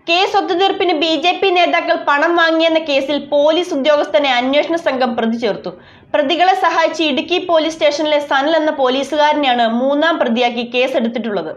Case ഒത്തുതീർപ്പിന് BJP. നേതാക്കൾ പണം വാങ്ങിയെന്ന കേസിൽ പോലീസ് ഉദ്യോഗസ്ഥനെ അന്വേഷണ സംഘം പ്രതി ചേർത്തു. പ്രതികളെ സഹായിച്ച് ഇടുക്കി പോലീസ് സ്റ്റേഷനിലെ സനൽ എന്ന പോലീസുകാരനെയാണ് മൂന്നാം പ്രതിയാക്കി കേസെടുത്തിട്ടുള്ളത്.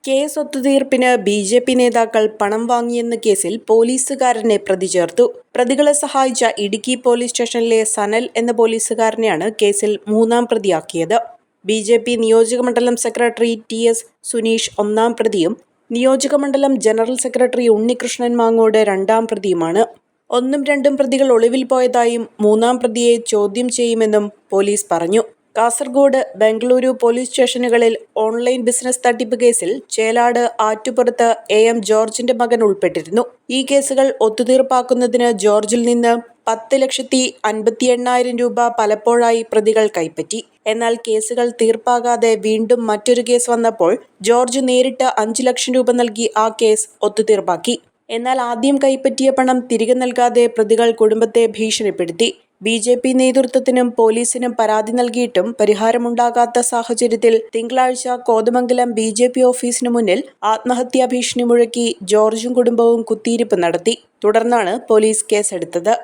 Case ഒത്തുതീർപ്പിന് BJP. നേതാക്കൾ പണം വാങ്ങിയെന്ന കേസിൽ പോലീസുകാരനെ പ്രതി ചേർത്തു. പ്രതികളെ സഹായിച്ച ഇടുക്കി പോലീസ് സ്റ്റേഷനിലെ സനൽ എന്ന പോലീസുകാരനെയാണ് കേസിൽ മൂന്നാം പ്രതിയാക്കിയത്. ബി.ജെ.പി. നിയോജകമണ്ഡലം സെക്രട്ടറി ടി.എസ്. സുനീഷ് ഒന്നാം പ്രതിയും നിയോജകമണ്ഡലം ജനറൽ സെക്രട്ടറി ഉണ്ണികൃഷ്ണൻ മാങ്ങോട് രണ്ടാം പ്രതിയുമാണ്. ഒന്നും രണ്ടും പ്രതികൾ ഒളിവിൽ പോയതായും മൂന്നാം പ്രതിയെ ചോദ്യം ചെയ്യുമെന്നും പോലീസ് പറഞ്ഞു. കാസർഗോഡ്, ബംഗളൂരു പോലീസ് സ്റ്റേഷനുകളിൽ ഓൺലൈൻ ബിസിനസ് തട്ടിപ്പ് കേസിൽ ചേലാട് ആറ്റുപുറത്ത് എം ജോർജിന്റെ മകൻ ഉൾപ്പെട്ടിരുന്നു. ഈ കേസുകൾ ഒത്തുതീർപ്പാക്കുന്നതിന് ജോർജിൽ നിന്ന് 10,58,000 രൂപ പലപ്പോഴായി പ്രതികൾ കൈപ്പറ്റി. എന്നാൽ കേസുകൾ തീർപ്പാകാതെ വീണ്ടും മറ്റൊരു കേസ് വന്നപ്പോൾ ജോർജ് നേരിട്ട് 5 ലക്ഷം രൂപ നൽകി ആ കേസ് ഒത്തുതീർപ്പാക്കി. എന്നാൽ ആദ്യം കൈപ്പറ്റിയ പണം തിരികെ നൽകാതെ പ്രതികൾ കുടുംബത്തെ ഭീഷണിപ്പെടുത്തി. ബി.ജെ.പി. നേതൃത്വത്തിനും പോലീസിനും പരാതി നൽകിയിട്ടും പരിഹാരമുണ്ടാകാത്ത സാഹചര്യത്തിൽ തിങ്കളാഴ്ച കോതമംഗലം ബി.ജെ.പി. ഓഫീസിനു മുന്നിൽ ആത്മഹത്യാ ഭീഷണി മുഴക്കി ജോർജും കുടുംബവും കുത്തിയിരിപ്പ് നടത്തി. തുടർന്നാണ് പോലീസ് കേസെടുത്തത്.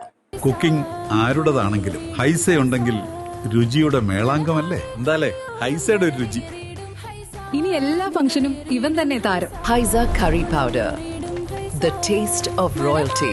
കുക്കിംഗ് ആരുടേതാണെങ്കിലും ഹൈസയുണ്ടെങ്കിൽ രുചിയുടെ മേളാങ്കമല്ലേ? എന്താലേ ഹൈസയുടെ ഒരു രുചി. ഇനി എല്ലാ ഫംഗ്ഷനും ഇവൻ തന്നെ താരം. Haiza curry powder, the taste of royalty.